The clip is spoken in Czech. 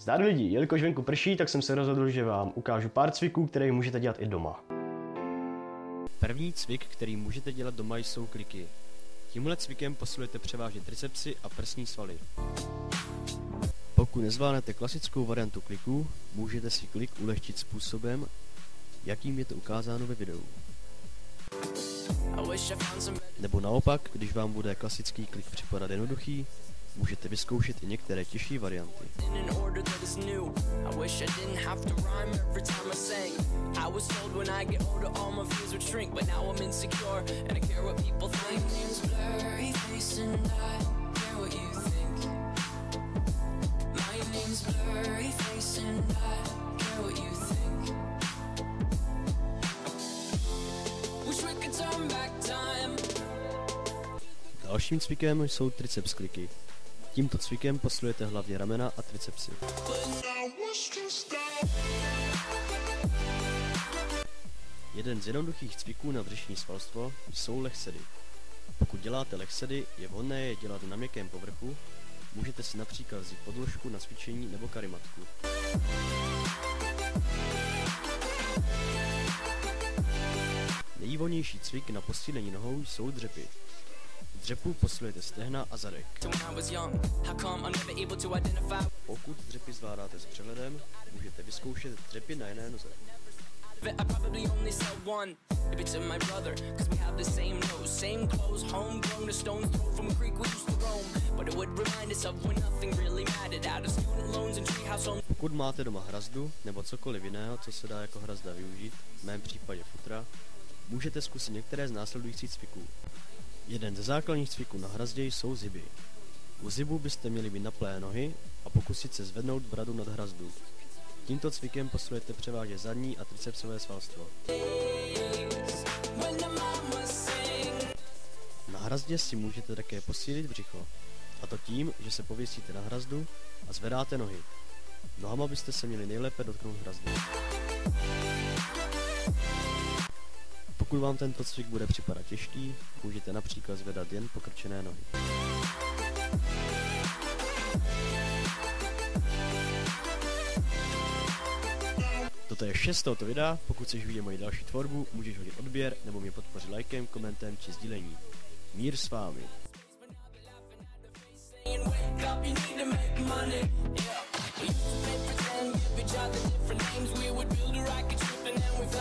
Zdar lidi, jelikož venku prší, tak jsem se rozhodl, že vám ukážu pár cviků, které můžete dělat i doma. První cvik, který můžete dělat doma, jsou kliky. Tímhle cvikem posilujete převážně tricepsy a prsní svaly. Pokud nezvládnete klasickou variantu kliků, můžete si klik ulehčit způsobem, jakým je to ukázáno ve videu. Nebo naopak, když vám bude klasický klik připadat jednoduchý, můžete vyzkoušet i některé těžší varianty. Dalším cvikem jsou triceps kliky. Tímto cvikem posilujete hlavně ramena a tricepsy. Jeden z jednoduchých cviků na břišní svalstvo jsou lehsedy. Pokud děláte lehsedy, je vhodné je dělat na měkkém povrchu, můžete si například vzít podložku na cvičení nebo karimatku. Nejvhodnější cvik na posílení nohou jsou dřepy. V dřepu posilujete stehna a zadek. Pokud dřepy zvládáte s přehledem, můžete vyzkoušet dřepy na jiné noze. Pokud máte doma hrazdu nebo cokoliv jiného, co se dá jako hrazda využít, v mém případě futra, můžete zkusit některé z následujících cviků. Jeden ze základních cviků na hrazdě jsou ziby. U zibů byste měli mít naplé nohy a pokusit se zvednout bradu nad hrazdu. Tímto cvikem posilujete převážně zadní a tricepsové svalstvo. Na hrazdě si můžete také posílit břicho. A to tím, že se pověsíte na hrazdu a zvedáte nohy. Nohama byste se měli nejlépe dotknout hrazdy. Pokud vám tento cvik bude připadat těžký, můžete například zvedat jen pokrčené nohy. Toto je vše z tohoto videa. Pokud chceš vidět moji další tvorbu, můžeš hodit odběr nebo mě podpořit lajkem, komentem či sdílením. Mír s vámi.